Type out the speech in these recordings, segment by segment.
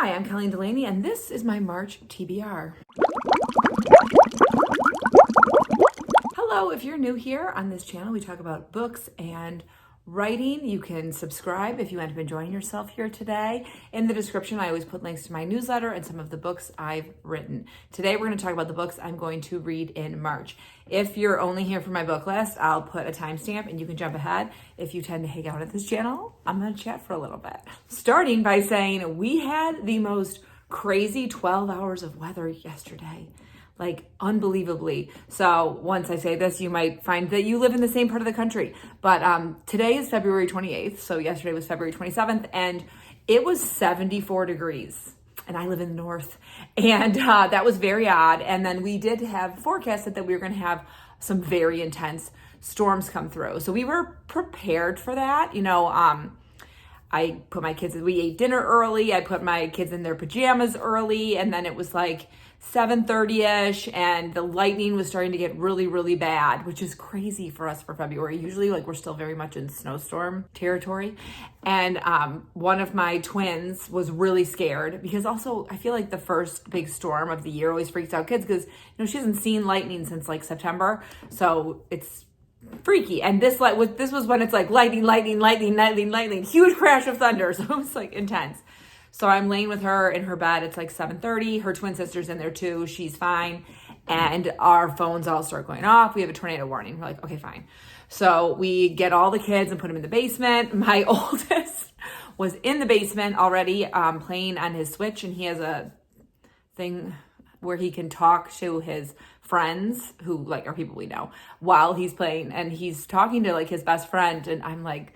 Hi, I'm Colleen Delaney, and this is my March TBR. Hello, if you're new here on this channel, we talk about books and writing. You can subscribe if you end up enjoying yourself here today. In the description, I always put links to my newsletter and some of the books I've written. Today, we're going to talk about the books I'm going to read in March. If you're only here for my book list, I'll put a timestamp and you can jump ahead. If you tend to hang out at this channel, I'm going to chat for a little bit. Starting by saying we had the most crazy 12 hours of weather yesterday. Like unbelievably. So once I say this, you might find that you live in the same part of the country. But today is February 28th. So yesterday was February 27th and it was 74 degrees. And I live in the north. And that was very odd. And then we did have forecasted that we were going to have some very intense storms come through. So we were prepared for that. You know, I put my kids, we ate dinner early. I put my kids in their pajamas early. And then it was like 7:30-ish and the lightning was starting to get really, really bad, which is crazy for us for February. Usually like we're still very much in snowstorm territory. And one of my twins was really scared because also I feel like the first big storm of the year always freaks out kids because, you know, she hasn't seen lightning since like September. So it's freaky. And this was when it's like lightning, huge crash of thunder. So it was like intense. So I'm laying with her in her bed. It's like 7:30. Her twin sister's in there too. She's fine. And our phones all start going off. We have a tornado warning. We're like, okay, fine. So we get all the kids and put them in the basement. My oldest was in the basement already playing on his Switch. And he has a thing where he can talk to his friends who like are people we know while he's playing. And he's talking to like his best friend. And I'm like,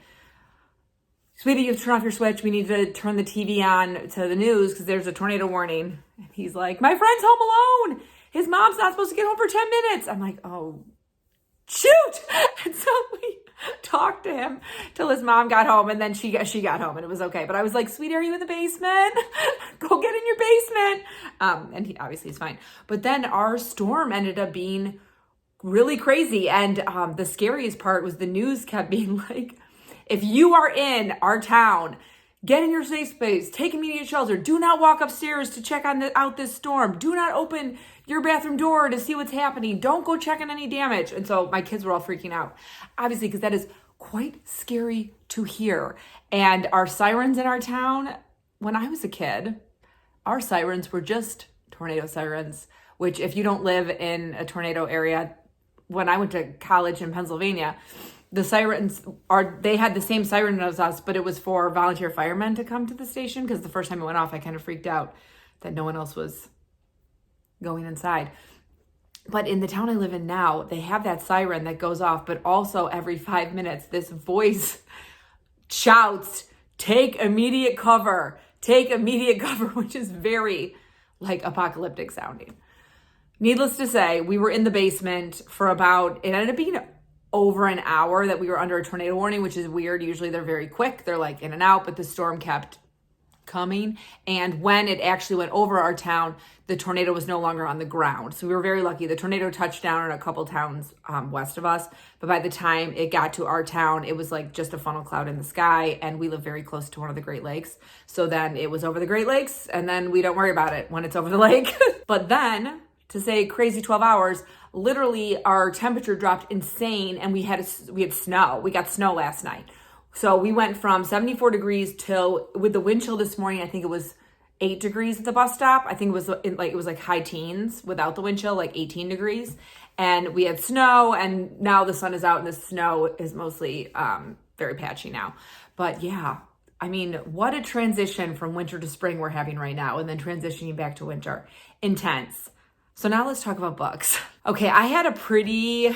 sweetie, you have to turn off your Switch. We need to turn the TV on to the news because there's a tornado warning. And he's like, my friend's home alone. His mom's not supposed to get home for 10 minutes. I'm like, oh, shoot. And so we talked to him till his mom got home and then she got home and it was okay. But I was like, sweetie, are you in the basement? Go get in your basement. And he obviously is fine. But then our storm ended up being really crazy. And the scariest part was the news kept being like, if you are in our town, get in your safe space, take immediate shelter. Do not walk upstairs to check out this storm. Do not open your bathroom door to see what's happening. Don't go check on any damage. And so my kids were all freaking out, obviously, because that is quite scary to hear. And our sirens in our town, when I was a kid, our sirens were just tornado sirens, which if you don't live in a tornado area, when I went to college in Pennsylvania, the sirens they had the same siren as us, but it was for volunteer firemen to come to the station because the first time it went off, I kind of freaked out that no one else was going inside. But in the town I live in now, they have that siren that goes off, but also every 5 minutes, this voice shouts, take immediate cover, which is very like apocalyptic sounding. Needless to say, we were in the basement for it ended up being over an hour that we were under a tornado warning, which is weird. Usually they're very quick. They're like in and out, but the storm kept coming. And when it actually went over our town, the tornado was no longer on the ground. So we were very lucky. The tornado touched down in a couple towns west of us. But by the time it got to our town, it was like just a funnel cloud in the sky. And we live very close to one of the Great Lakes. So then it was over the Great Lakes and then we don't worry about it when it's over the lake. But then to say crazy 12 hours, literally our temperature dropped insane and we had snow. We got snow last night. So we went from 74 degrees till with the wind chill this morning, I think it was 8 degrees at the bus stop. I think it was like high teens without the wind chill, like 18 degrees. And we had snow and now the sun is out and the snow is mostly very patchy now. But yeah, I mean, what a transition from winter to spring we're having right now and then transitioning back to winter. Intense. So now let's talk about books. Okay, I had a pretty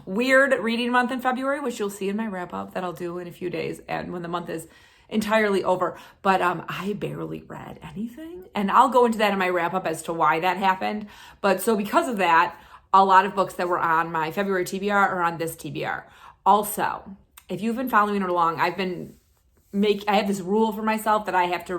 weird reading month in February, which you'll see in my wrap up that I'll do in a few days and when the month is entirely over. But I barely read anything. And I'll go into that in my wrap up as to why that happened. But so because of that, a lot of books that were on my February TBR are on this TBR. Also, if you've been following it along, I have this rule for myself that I have to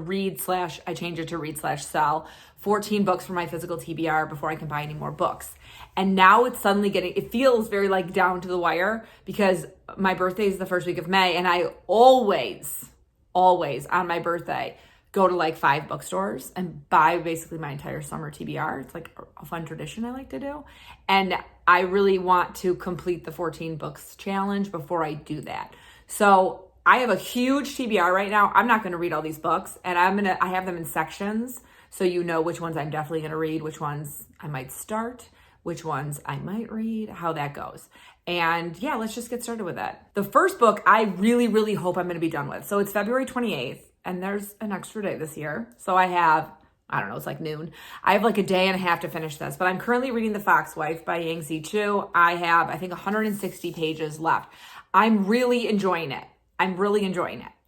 I change it to read/sell 14 books for my physical TBR before I can buy any more books. And now it's suddenly it feels very like down to the wire because my birthday is the first week of May and I always on my birthday go to like 5 bookstores and buy basically my entire summer TBR. It's like a fun tradition I like to do. And I really want to complete the 14 books challenge before I do that. So I have a huge TBR right now. I'm not going to read all these books, and I have them in sections. So you know which ones I'm definitely going to read, which ones I might start, which ones I might read, how that goes. And yeah, let's just get started with that. The first book I really, really hope I'm going to be done with. So it's February 28th, and there's an extra day this year. So I have, I don't know, it's like noon. I have like a day and a half to finish this, but I'm currently reading The Foxwife by Yangsze Choo. I have, I think, 160 pages left. I'm really enjoying it.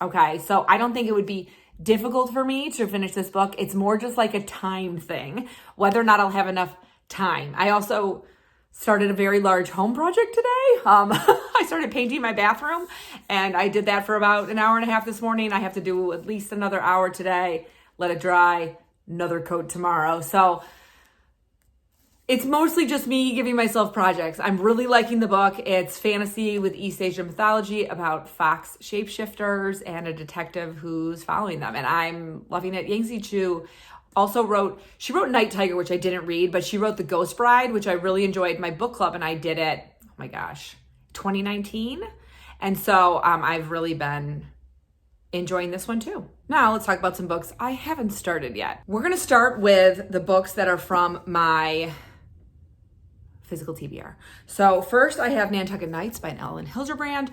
Okay. So I don't think it would be difficult for me to finish this book. It's more just like a time thing, whether or not I'll have enough time. I also started a very large home project today. I started painting my bathroom, and I did that for about an hour and a half this morning. I have to do at least another hour today, let it dry, another coat tomorrow. So it's mostly just me giving myself projects. I'm really liking the book. It's fantasy with East Asian mythology about fox shapeshifters and a detective who's following them. And I'm loving it. Yangsze Choo also wrote Night Tiger, which I didn't read, but she wrote The Ghost Bride, which I really enjoyed. My book club and I did it, oh my gosh, 2019. And so I've really been enjoying this one too. Now let's talk about some books I haven't started yet. We're going to start with the books that are from my physical TBR. So first I have Nantucket Nights by Ellen Hilderbrand.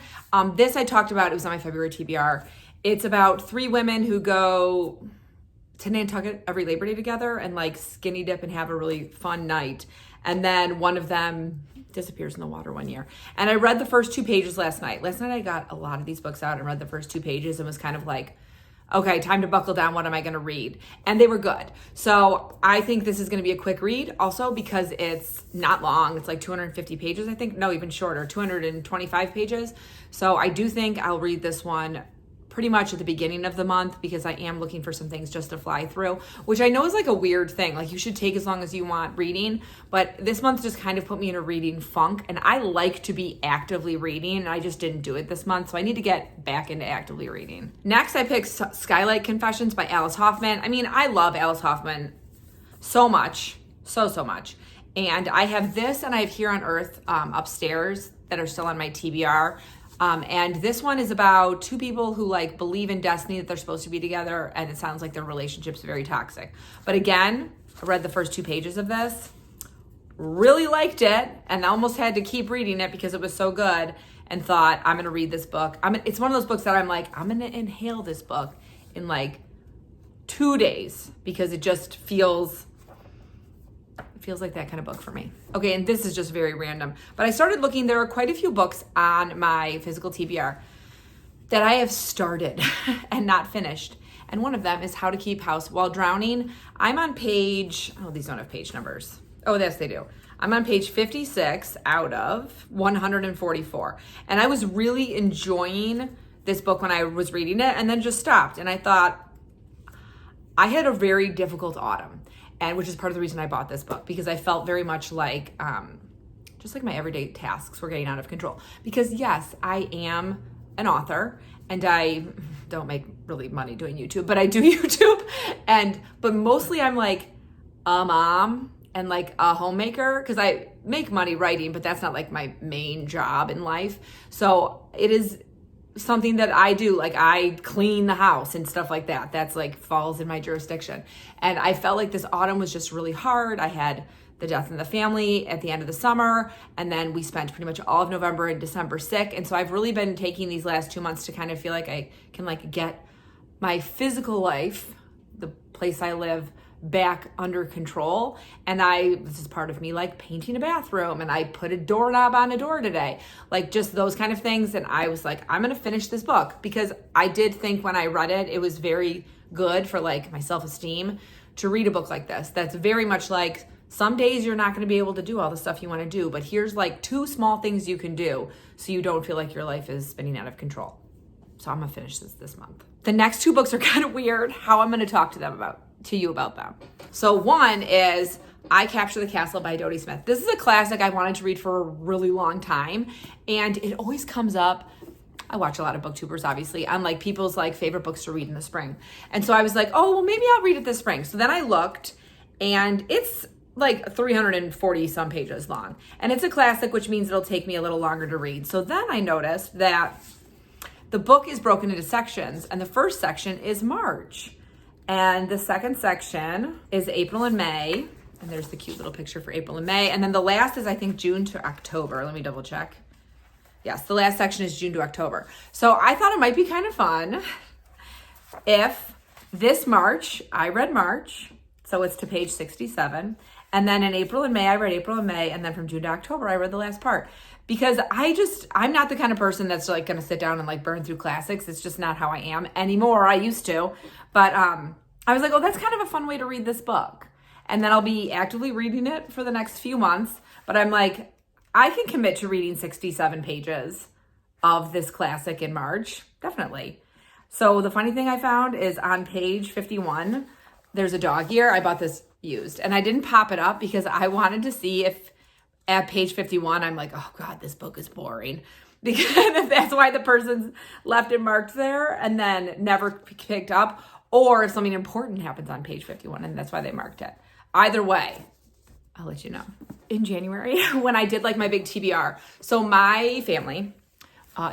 This I talked about, it was on my February TBR. It's about 3 women who go to Nantucket every Labor Day together and like skinny dip and have a really fun night. And then one of them disappears in the water one year. And I read the first 2 pages last night. Last night I got a lot of these books out and read the first 2 pages and was kind of like, okay, time to buckle down. What am I going to read? And they were good. So I think this is going to be a quick read also because it's not long. It's like 250 pages, I think. No, even shorter, 225 pages. So I do think I'll read this one pretty much at the beginning of the month because I am looking for some things just to fly through, which I know is like a weird thing. Like you should take as long as you want reading, but this month just kind of put me in a reading funk, and I like to be actively reading, and I just didn't do it this month, so I need to get back into actively reading. Next, I picked Skylight Confessions by Alice Hoffman. I mean, I love Alice Hoffman so much, so much. And I have this and I have Here on Earth upstairs that are still on my TBR. And this one is about 2 people who like believe in destiny that they're supposed to be together, and it sounds like their relationship's very toxic. But again, I read the first 2 pages of this, really liked it, and almost had to keep reading it because it was so good, and thought, I'm going to read this book. It's one of those books that I'm like, I'm going to inhale this book in like 2 days because it just feels like that kind of book for me. Okay, and this is just very random, but I started looking. There are quite a few books on my physical TBR that I have started and not finished. And one of them is How to Keep House While Drowning. I'm on page, oh, these don't have page numbers. Oh, yes, they do. I'm on page 56 out of 144. And I was really enjoying this book when I was reading it and then just stopped. And I thought, I had a very difficult autumn. And which is part of the reason I bought this book, because I felt very much like, just like my everyday tasks were getting out of control. Because yes, I am an author and I don't make really money doing YouTube, but I do YouTube. But mostly I'm like a mom and like a homemaker, because I make money writing, but that's not like my main job in life. So it is something that I do, like I clean the house and stuff like that. That's like falls in my jurisdiction. And I felt like this autumn was just really hard. I had the death in the family at the end of the summer, and then we spent pretty much all of November and December sick. And so I've really been taking these last 2 months to kind of feel like I can like get my physical life, the place I live, back under control. And this is part of me like painting a bathroom, and I put a doorknob on a door today, like just those kind of things. And I was like, I'm going to finish this book, because I did think when I read it, it was very good for like my self-esteem to read a book like this. That's very much like, some days you're not going to be able to do all the stuff you want to do, but here's like 2 small things you can do so you don't feel like your life is spinning out of control. So I'm going to finish this month. The next 2 books are kind of weird how I'm going to talk to you about them. So one is I Capture the Castle by Dodie Smith. This is a classic I wanted to read for a really long time, and it always comes up. I watch a lot of booktubers, obviously, on like people's like favorite books to read in the spring. And so I was like, oh, well, maybe I'll read it this spring. So then I looked, and it's like 340 some pages long. And it's a classic, which means it'll take me a little longer to read. So then I noticed that the book is broken into sections, and the first section is March. And the second section is April and May. And there's the cute little picture for April and May. And then the last is, I think, June to October. Let me double check. Yes, the last section is June to October. So I thought it might be kind of fun if this March, I read March, so it's to page 67. And then in April and May, I read April and May. And then from June to October, I read the last part. Because I'm not the kind of person that's like going to sit down and like burn through classics. It's just not how I am anymore. I used to. But I was like, oh, that's kind of a fun way to read this book. And then I'll be actively reading it for the next few months. But I'm like, I can commit to reading 67 pages of this classic in March. Definitely. So the funny thing I found is on page 51, there's a dog ear. I bought this used. And I didn't pop it up because I wanted to see if at page 51, I'm like, oh God, this book is boring. Because that's why the person's left it marked there and then never picked up. Or if something important happens on page 51 and that's why they marked it. Either way, I'll let you know. In January, when I did like my big TBR. So my family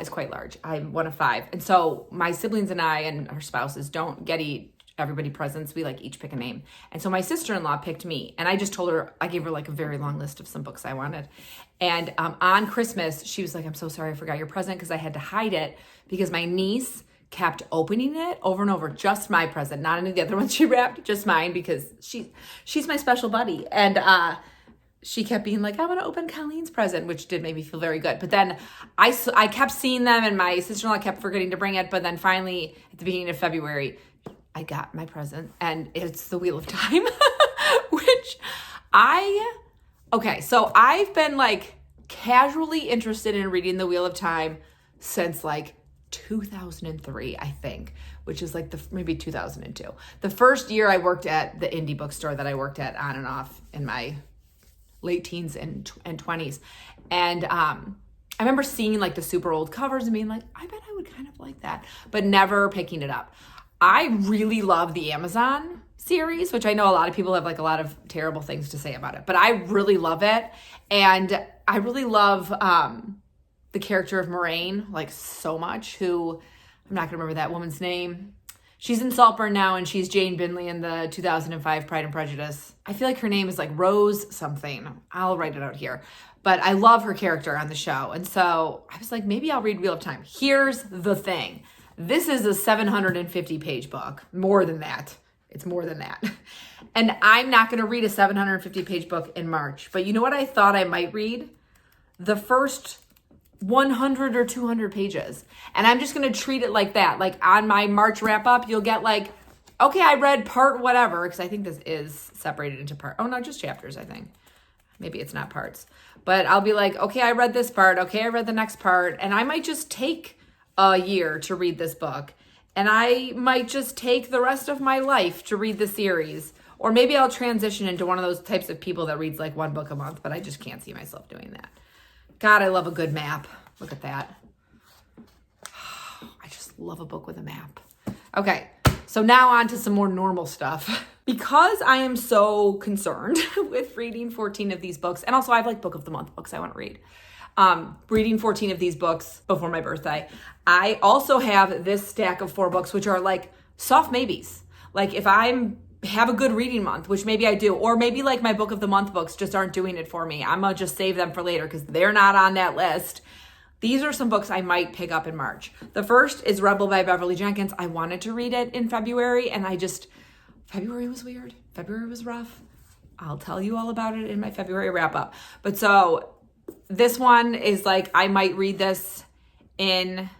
is quite large. I'm one of 5. And so my siblings and I and our spouses don't get everybody presents. We like each pick a name. And so my sister-in-law picked me. And I just told her, I gave her like a very long list of some books I wanted. And on Christmas, she was like, I'm so sorry I forgot your present, because I had to hide it because my niece kept opening it over and over. Just my present, not any of the other ones she wrapped, just mine, because she's my special buddy. And she kept being like, I want to open Colleen's present, which did make me feel very good. But then I kept seeing them, and my sister-in-law kept forgetting to bring it. But then finally, at the beginning of February, I got my present, and it's The Wheel of Time, which so I've been like casually interested in reading The Wheel of Time since like 2003, I think, which is like maybe 2002. The first year I worked at the indie bookstore that I worked at on and off in my late teens and 20s. And I remember seeing like the super old covers and being like, I bet I would kind of like that, but never picking it up. I really love the Amazon series, which I know a lot of people have like a lot of terrible things to say about it, but I really love it. And I really love the character of Moraine like so much, who I'm not gonna remember that woman's name. She's in Saltburn now, and she's Jane Binley in the 2005 Pride and Prejudice. I feel like her name is like Rose something. I'll write it out here. But I love her character on the show. And so I was like, maybe I'll read Wheel of Time. Here's the thing. This is a 750-page book. More than that. It's more than that. And I'm not going to read a 750-page book in March. But you know what I thought I might read? The first 100 or 200 pages. And I'm just going to treat it like that. Like on my March wrap up, you'll get like, okay, I read part whatever, because I think this is separated into part. Oh, no, just chapters, I think. Maybe it's not parts. But I'll be like, okay, I read this part. Okay, I read the next part. And I might just take a year to read this book. And I might just take the rest of my life to read the series. Or maybe I'll transition into one of those types of people that reads like one book a month, but I just can't see myself doing that. God, I love a good map. Look at that. I just love a book with a map. Okay, so now on to some more normal stuff. Because I am so concerned with reading 14 of these books, and also I have like book of the month books I want to read. Reading 14 of these books before my birthday. I also have this stack of 4 books, which are like soft maybes. Like if I have a good reading month, which maybe I do, or maybe like my book of the month books just aren't doing it for me. I'm gonna just save them for later because they're not on that list. These are some books I might pick up in March. The first is Rebel by Beverly Jenkins. I wanted to read it in February, and February was weird. February was rough. I'll tell you all about it in my February wrap up. But so this one is like, I might read this in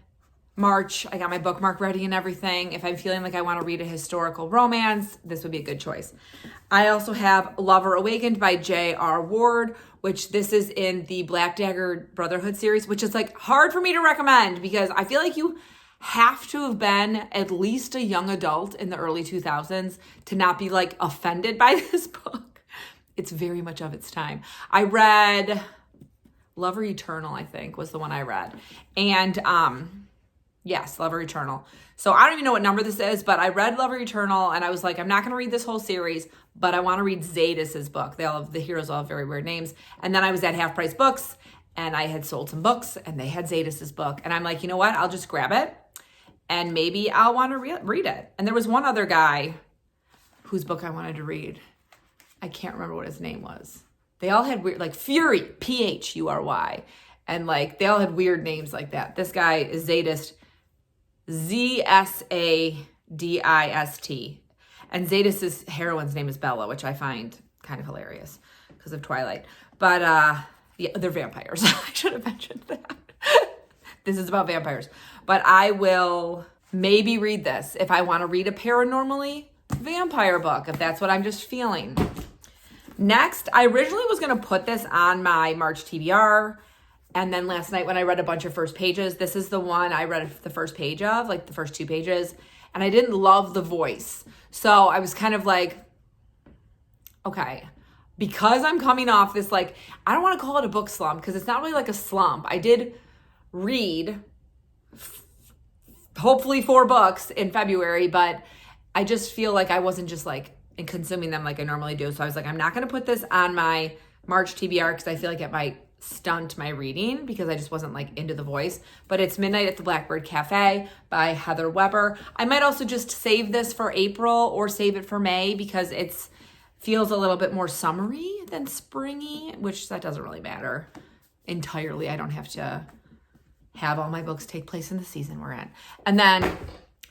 March. I got my bookmark ready and everything. If I'm feeling like I want to read a historical romance, this would be a good choice. I also have Lover Awakened by J.R. Ward, which this is in the Black Dagger Brotherhood series, which is like hard for me to recommend because I feel like you have to have been at least a young adult in the early 2000s to not be like offended by this book. It's very much of its time. I read Lover Eternal, I think was the one I read. And Yes, Lover Eternal. So I don't even know what number this is, but I read Lover Eternal and I was like, I'm not going to read this whole series, but I want to read Zadis's book. The heroes all have very weird names. And then I was at Half Price Books and I had sold some books and they had Zadis's book. And I'm like, you know what? I'll just grab it and maybe I'll want to read it. And there was one other guy whose book I wanted to read. I can't remember what his name was. They all had weird, like Fury, Phury. And like, they all had weird names like that. This guy is Zadist, Zsadist. And Zadis's heroine's name is Bella, which I find kind of hilarious because of Twilight. But yeah, they're vampires. I should have mentioned that. This is about vampires. But I will maybe read this if I want to read a paranormally vampire book, if that's what I'm just feeling. Next, I originally was going to put this on my March TBR. And then last night when I read a bunch of first pages, this is the one I read the first page of, like the first 2 pages. And I didn't love the voice. So I was kind of like, okay, because I'm coming off this, like, I don't want to call it a book slump because it's not really like a slump. I did read hopefully 4 books in February, but I just feel like I wasn't just like consuming them like I normally do. So I was like, I'm not going to put this on my March TBR because I feel like it might stunt my reading because I just wasn't like into the voice. But it's Midnight at the Blackbird Cafe by Heather Weber. I might also just save this for April or save it for May because it's feels a little bit more summery than springy, which that doesn't really matter entirely. I don't have to have all my books take place in the season we're in. And then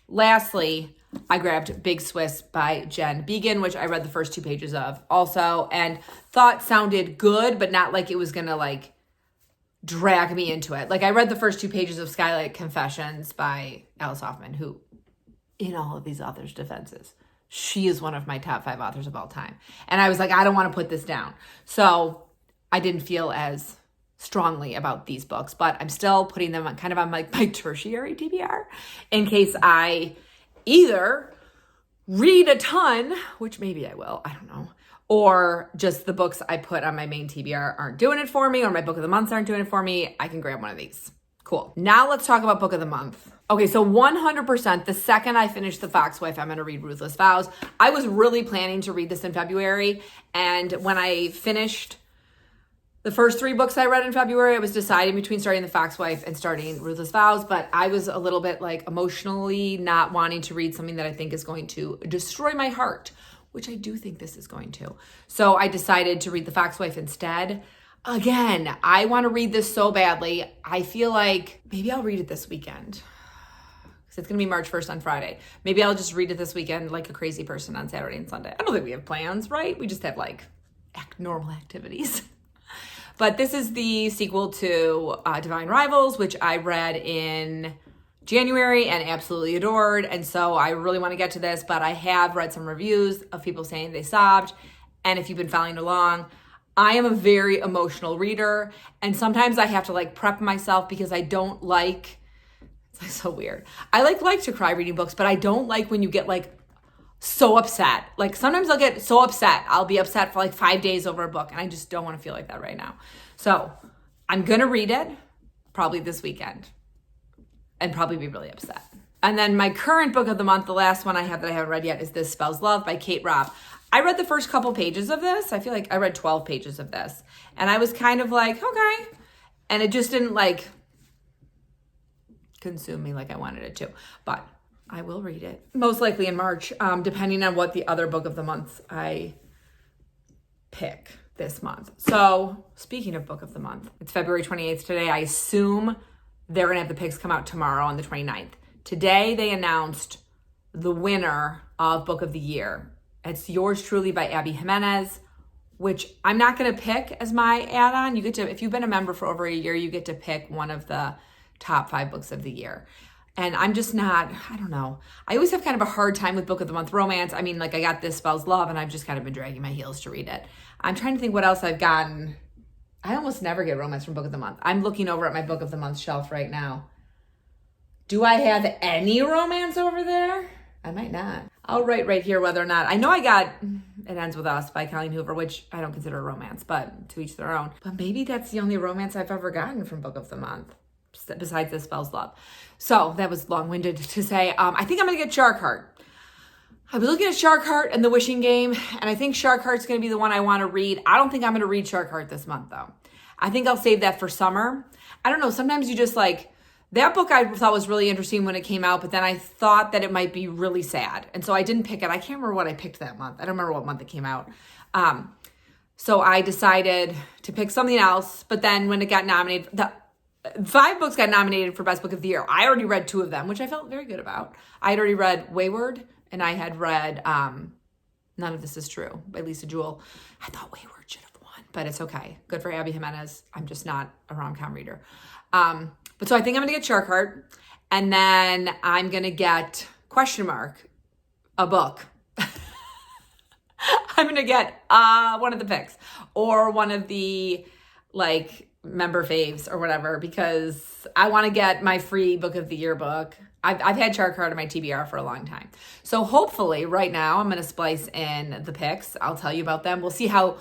lastly, I grabbed Big Swiss by Jen Began, which I read the first 2 pages of also and thought sounded good, but not like it was going to like drag me into it. Like I read the first 2 pages of Skylight Confessions by Alice Hoffman, who in all of these authors' defenses, she is one of my top 5 authors of all time. And I was like, I don't want to put this down. So I didn't feel as strongly about these books, but I'm still putting them kind of on like my tertiary TBR in case I either read a ton, which maybe I will, I don't know, or just the books I put on my main TBR aren't doing it for me, or my book of the months aren't doing it for me. I can grab one of these. Cool. Now let's talk about book of the month. Okay, so 100%, the second I finish The Foxwife, I'm going to read Ruthless Vows. I was really planning to read this in February, and when I finished the first 3 books I read in February, I was deciding between starting The Foxwife and starting Ruthless Vows, but I was a little bit like emotionally not wanting to read something that I think is going to destroy my heart, which I do think this is going to. So I decided to read The Foxwife instead. Again, I want to read this so badly. I feel like maybe I'll read it this weekend because it's going to be March 1st on Friday. Maybe I'll just read it this weekend like a crazy person on Saturday and Sunday. I don't think we have plans, right? We just have like normal activities. But this is the sequel to Divine Rivals, which I read in January and absolutely adored. And so I really want to get to this, but I have read some reviews of people saying they sobbed. And if you've been following along, I am a very emotional reader. And sometimes I have to like prep myself because I don't like, it's like so weird. I like to cry reading books, but I don't like when you get like so upset. Like sometimes I'll get so upset. I'll be upset for like 5 days over a book and I just don't want to feel like that right now. So I'm going to read it probably this weekend and probably be really upset. And then my current book of the month, the last one I have that I haven't read yet is This Spells Love by Kate Robb. I read the first couple pages of this. I feel like I read 12 pages of this and I was kind of like, okay. And it just didn't like consume me like I wanted it to, but I will read it most likely in March, depending on what the other book of the month I pick this month. So speaking of book of the month, it's February 28th today. I assume they're going to have the picks come out tomorrow on the 29th. Today they announced the winner of book of the year. It's Yours Truly by Abby Jimenez, which I'm not going to pick as my add-on. You get to, if you've been a member for over a year, you get to pick one of the top 5 books of the year. And I'm just not, I don't know. I always have kind of a hard time with book of the month romance. I mean, like I got This Spells Love and I've just kind of been dragging my heels to read it. I'm trying to think what else I've gotten. I almost never get romance from book of the month. I'm looking over at my book of the month shelf right now. Do I have any romance over there? I might not. I'll write right here whether or not. I know I got It Ends With Us by Colleen Hoover, which I don't consider a romance, but to each their own. But maybe that's the only romance I've ever gotten from book of the month. besides This Spells Love. So that was long-winded to say, I think I'm going to get Shark Heart. I was looking at Shark Heart and The Wishing Game, and I think Shark Heart's going to be the one I want to read. I don't think I'm going to read Shark Heart this month, though. I think I'll save that for summer. I don't know. Sometimes you just like, that book I thought was really interesting when it came out, but then I thought that it might be really sad. And so I didn't pick it. I can't remember what I picked that month. I don't remember what month it came out. So I decided to pick something else. But then when it got nominated, the 5 books got nominated for Best Book of the Year. I already read 2 of them, which I felt very good about. I had already read Wayward, and I had read None of This Is True by Lisa Jewell. I thought Wayward should have won, but it's okay. Good for Abby Jimenez. I'm just not a rom-com reader. But so I think I'm going to get Shark Heart, and then I'm going to get a book. I'm going to get one of the picks or one of the like member faves or whatever, because I want to get my free Book of the Year book. I've had Shark Heart in my TBR for a long time. So hopefully right now I'm going to splice in the picks. I'll tell you about them. We'll see how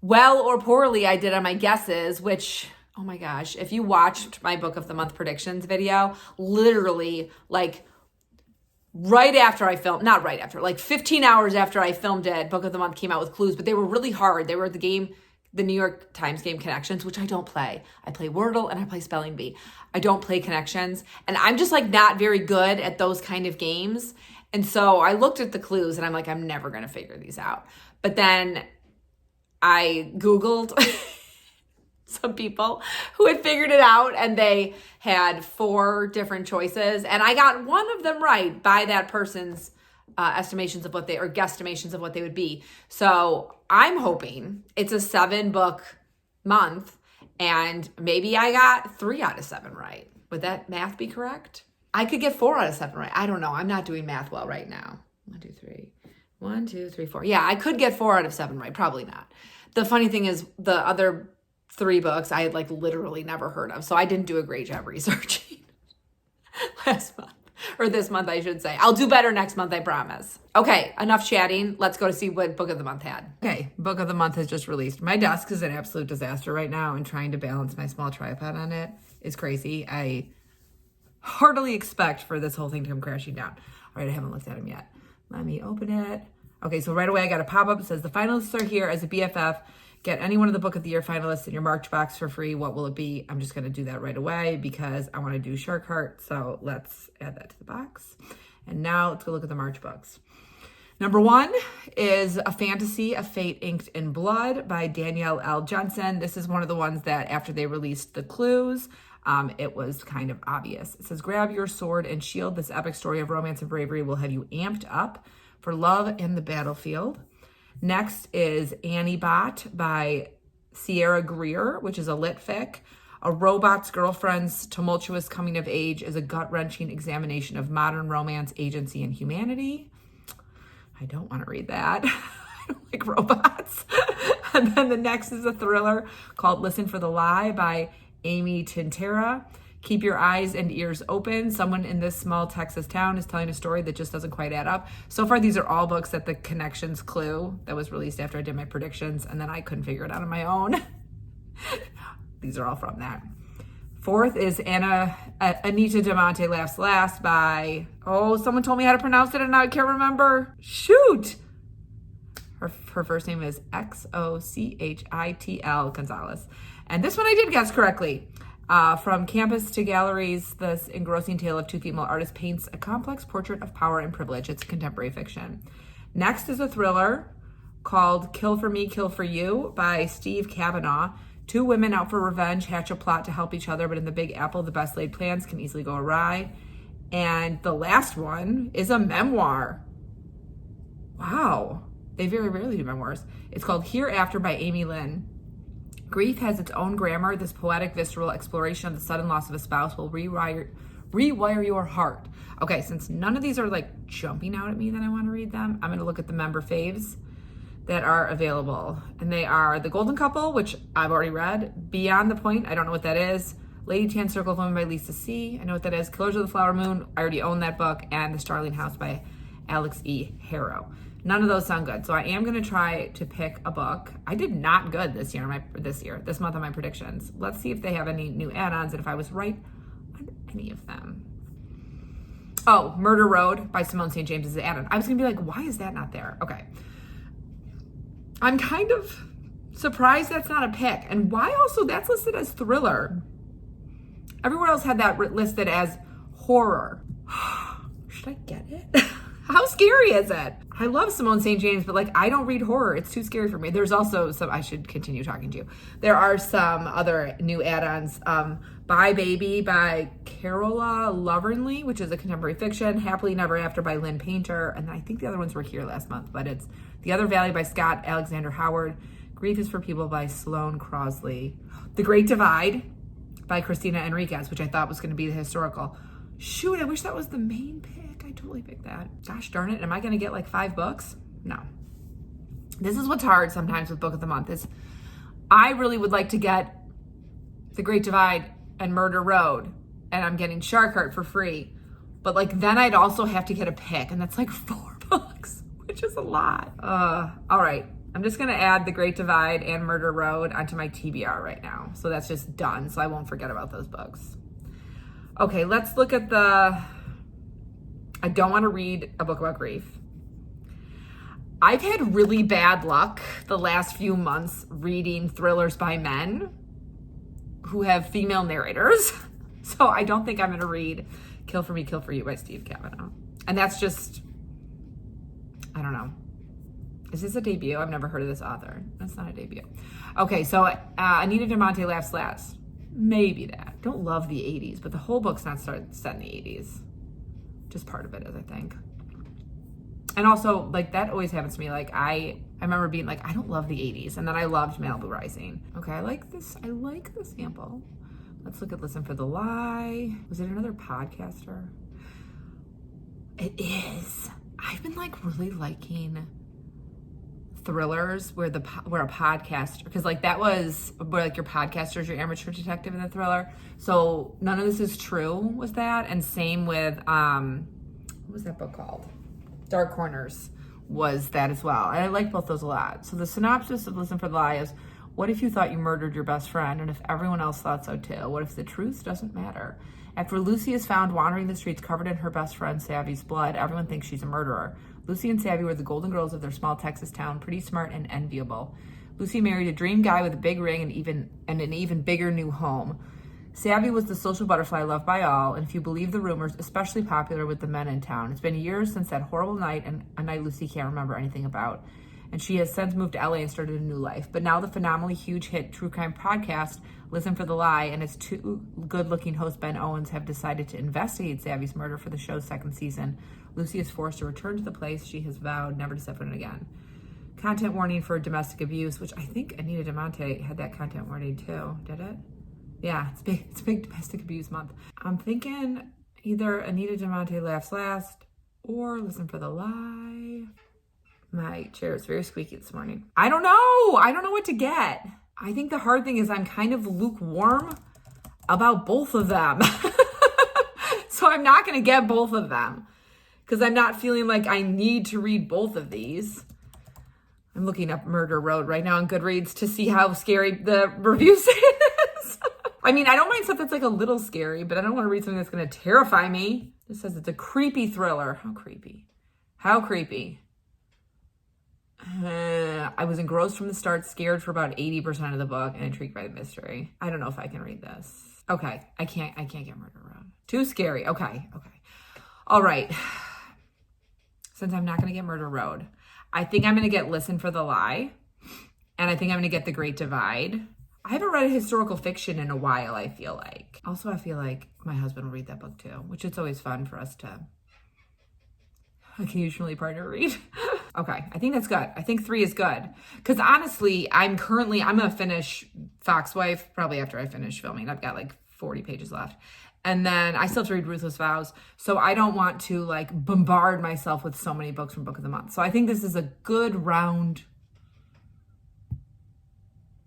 well or poorly I did on my guesses, which, oh my gosh, if you watched my Book of the Month predictions video, literally like right after I filmed, not right after, like 15 hours after I filmed it, Book of the Month came out with clues, but they were really hard. They were the New York Times game Connections, which I don't play. I play Wordle and I play Spelling Bee. I don't play Connections. And I'm just like not very good at those kind of games. And so I looked at the clues and I'm like, I'm never going to figure these out. But then I Googled some people who had figured it out, and they had 4 different choices. And I got one of them right by that person's guesstimations of what they would be. So I'm hoping it's a 7-book month, and maybe I got 3 out of 7 right. Would that math be correct? I could get 4 out of 7 right. I don't know. I'm not doing math well right now. 1, 2, 3. 1, 2, 3, 4. Yeah, I could get 4 out of 7 right. Probably not. The funny thing is the other 3 books I had like literally never heard of. So I didn't do a great job researching last month. Or this month, I should say. I'll do better next month, I promise. Okay, enough chatting. Let's go to see what Book of the Month had. Okay, Book of the Month has just released. My desk is an absolute disaster right now, and trying to balance my small tripod on it is crazy. I heartily expect for this whole thing to come crashing down. All right, I haven't looked at them yet. Let me open it. Okay, so right away I got a pop-up that says the finalists are here as a BFF. Get any one of the Book of the Year finalists in your marked box for free. What will it be? I'm just going to do that right away because I want to do Shark Heart. So let's add that to the box. And now let's go look at the March books. Number 1 is A Fantasy, A Fate Inked in Blood by Danielle L. Jensen. This is one of the ones that after they released the clues, it was kind of obvious. It says, grab your sword and shield. This epic story of romance and bravery will have you amped up for love in the battlefield. Next is Annie Bot by Sierra Greer, which is a lit fic. A robot's girlfriend's tumultuous coming of age is a gut-wrenching examination of modern romance, agency, and humanity. I don't want to read that. I don't like robots. And then the next is a thriller called Listen for the Lie by Amy Tintera. Keep your eyes and ears open. Someone in this small Texas town is telling a story that just doesn't quite add up. So far, these are all books that the Connections clue that was released after I did my predictions, and then I couldn't figure it out on my own. These are all from that. 4th is Anita Demonte Laughs Last by, someone told me how to pronounce it and now I can't remember. Shoot! Her first name is Xochitl Gonzalez. And this one I did guess correctly. From campus to galleries, this engrossing tale of 2 female artists paints a complex portrait of power and privilege. It's contemporary fiction. Next is a thriller called Kill for Me, Kill for You by Steve Kavanaugh. 2 women out for revenge hatch a plot to help each other, but in the Big Apple, the best laid plans can easily go awry. And the last one is a memoir. Wow. They very rarely do memoirs. It's called Hereafter by Amy Lynn. Grief has its own grammar. This poetic, visceral exploration of the sudden loss of a spouse will rewire your heart. Okay, since none of these are like jumping out at me that I want to read them, I'm going to look at the member faves that are available. And they are The Golden Couple, which I've already read. Beyond the Point, I don't know what that is. Lady Tan Circle of Women by Lisa C. I know what that is. Killers of the Flower Moon, I already own that book. And The Starling House by Alex E. Harrow. None of those sound good. So I am going to try to pick a book. I did not good this month on my predictions. Let's see if they have any new add-ons. And if I was right any of them. Oh, Murder Road by Simone St. James is added. I was gonna be like, why is that not there? Okay. I'm kind of surprised that's not a pick. And why also that's listed as thriller? Everywhere else had that listed as horror. Should I get it? How scary is it? I love Simone St. James, but like, I don't read horror. It's too scary for me. There's also some, I should continue talking to you. There are some other new add-ons. Bye Baby by Carola Lovernly, which is a contemporary fiction. Happily Never After by Lynn Painter. And I think the other ones were here last month, but it's The Other Valley by Scott Alexander Howard. Grief is for People by Sloane Crosley. The Great Divide by Christina Enriquez, which I thought was going to be the historical. Shoot, I wish that was the main pick. I totally picked that. Gosh darn it. Am I going to get like 5 books? No. This is what's hard sometimes with Book of the Month is I really would like to get The Great Divide and Murder Road, and I'm getting Shark Heart for free. But like then I'd also have to get a pick, and that's like 4 books, which is a lot. All right. I'm just going to add The Great Divide and Murder Road onto my TBR right now. So that's just done, so I won't forget about those books. Okay, let's look at I don't want to read a book about grief. I've had really bad luck the last few months reading thrillers by men who have female narrators. So I don't think I'm going to read Kill for Me, Kill for You by Steve Kavanaugh. And that's just, I don't know. Is this a debut? I've never heard of this author. That's not a debut. Okay, so Anita DeMonte Laughs Last. Maybe that. Don't love the 80s, but the whole book's not set in the 80s. Just part of it is, I think. And also, like, that always happens to me. Like, I remember being like, I don't love the 80s. And then I loved Malibu Rising. Okay, I like this. I like the sample. Let's look at Listen for the Lie. Was it another podcaster? It is. I've been, like, really liking thrillers where a podcaster, because like that was where like your podcaster is your amateur detective in the thriller. So None of This Is True was that, and same with what was that book called? Dark Corners was that as well. And I like both those a lot. So the synopsis of Listen for the Lie is, what if you thought you murdered your best friend, and if everyone else thought so too? What if the truth doesn't matter? After Lucy is found wandering the streets covered in her best friend Savvy's blood, everyone thinks she's a murderer. Lucy and Savvy were the golden girls of their small Texas town, pretty smart and enviable. Lucy married a dream guy with a big ring and an even bigger new home. Savvy was the social butterfly loved by all, and if you believe the rumors, especially popular with the men in town. It's been years since that horrible night, and a night Lucy can't remember anything about. And she has since moved to LA and started a new life. But now the phenomenally huge hit true crime podcast, Listen for the Lie, and its 2 good-looking hosts, Ben Owens, have decided to investigate Savvy's murder for the show's 2nd season. Lucy is forced to return to the place she has vowed never to step foot in again. Content warning for domestic abuse, which I think Anita DeMonte had that content warning too. Did it? Yeah, it's big domestic abuse month. I'm thinking either Anita DeMonte Laughs Last or Listen for the Lie. My chair is very squeaky this morning. I don't know. I don't know what to get. I think the hard thing is I'm kind of lukewarm about both of them. So I'm not going to get both of them because I'm not feeling like I need to read both of these. I'm looking up Murder Road right now on Goodreads to see how scary the review say it is. I mean, I don't mind stuff that's like a little scary, but I don't want to read something that's going to terrify me. This says it's a creepy thriller. How creepy. How creepy. I was engrossed from the start, scared for about 80% of the book, and intrigued by the mystery. I don't know if I can read this. Okay, I can't get Murder Road. Too scary. Okay. All right. Since I'm not going to get Murder Road, I think I'm going to get Listen for the Lie, and I think I'm going to get The Great Divide. I haven't read a historical fiction in a while, I feel like. Also, I feel like my husband will read that book too, which it's always fun for us to occasionally partner read. Okay, I think that's good. I think 3 is good. Because honestly, I'm going to finish Foxwife probably after I finish filming. I've got like 40 pages left. And then I still have to read Ruthless Vows. So I don't want to like bombard myself with so many books from Book of the Month. So I think this is a good round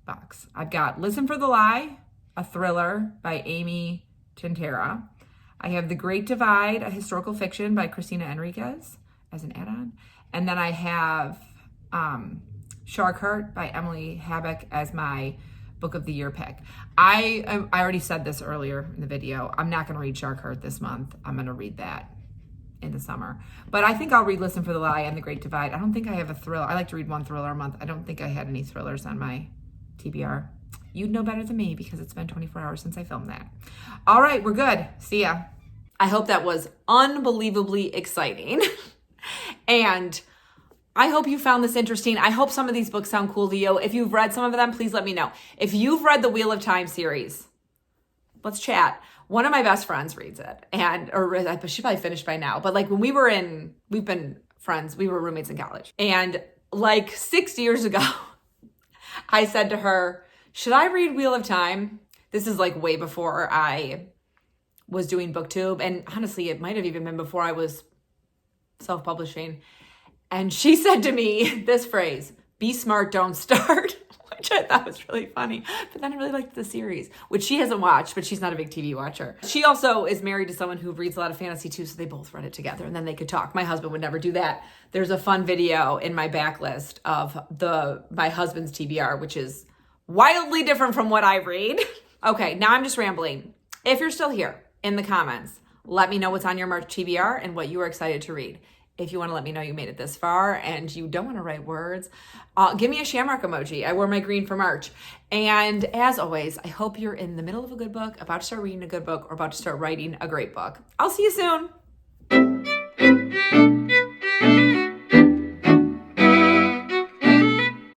box. I've got Listen for the Lie, a thriller by Amy Tintera. I have The Great Divide, a historical fiction by Christina Enriquez as an add-on. And then I have Shark Heart by Emily Habak as my book of the year pick. I already said this earlier in the video. I'm not going to read Shark Heart this month. I'm going to read that in the summer. But I think I'll read Listen for the Lie and The Great Divide. I don't think I have a thriller. I like to read one thriller a month. I don't think I had any thrillers on my TBR. You'd know better than me because it's been 24 hours since I filmed that. All right, we're good. See ya. I hope that was unbelievably exciting. And I hope you found this interesting. I hope some of these books sound cool to you. If you've read some of them, please let me know. If you've read the Wheel of Time series, let's chat. One of my best friends reads it, or she probably finished by now. But like when we've been friends, we were roommates in college. And like 6 years ago, I said to her, should I read Wheel of Time? This is like way before I was doing BookTube. And honestly, it might have even been before I was self-publishing. And she said to me this phrase, be smart, don't start, which I thought was really funny. But then I really liked the series, which she hasn't watched, but she's not a big TV watcher. She also is married to someone who reads a lot of fantasy too, so they both read it together and then they could talk. My husband would never do that. There's a fun video in my backlist of my husband's TBR, which is wildly different from what I read. Okay, now I'm just rambling. If you're still here, in the comments, let me know what's on your March TBR and what you are excited to read. If you want to let me know you made it this far and you don't want to write words, give me a shamrock emoji. I wore my green for March. And as always, I hope you're in the middle of a good book, about to start reading a good book, or about to start writing a great book. I'll see you soon.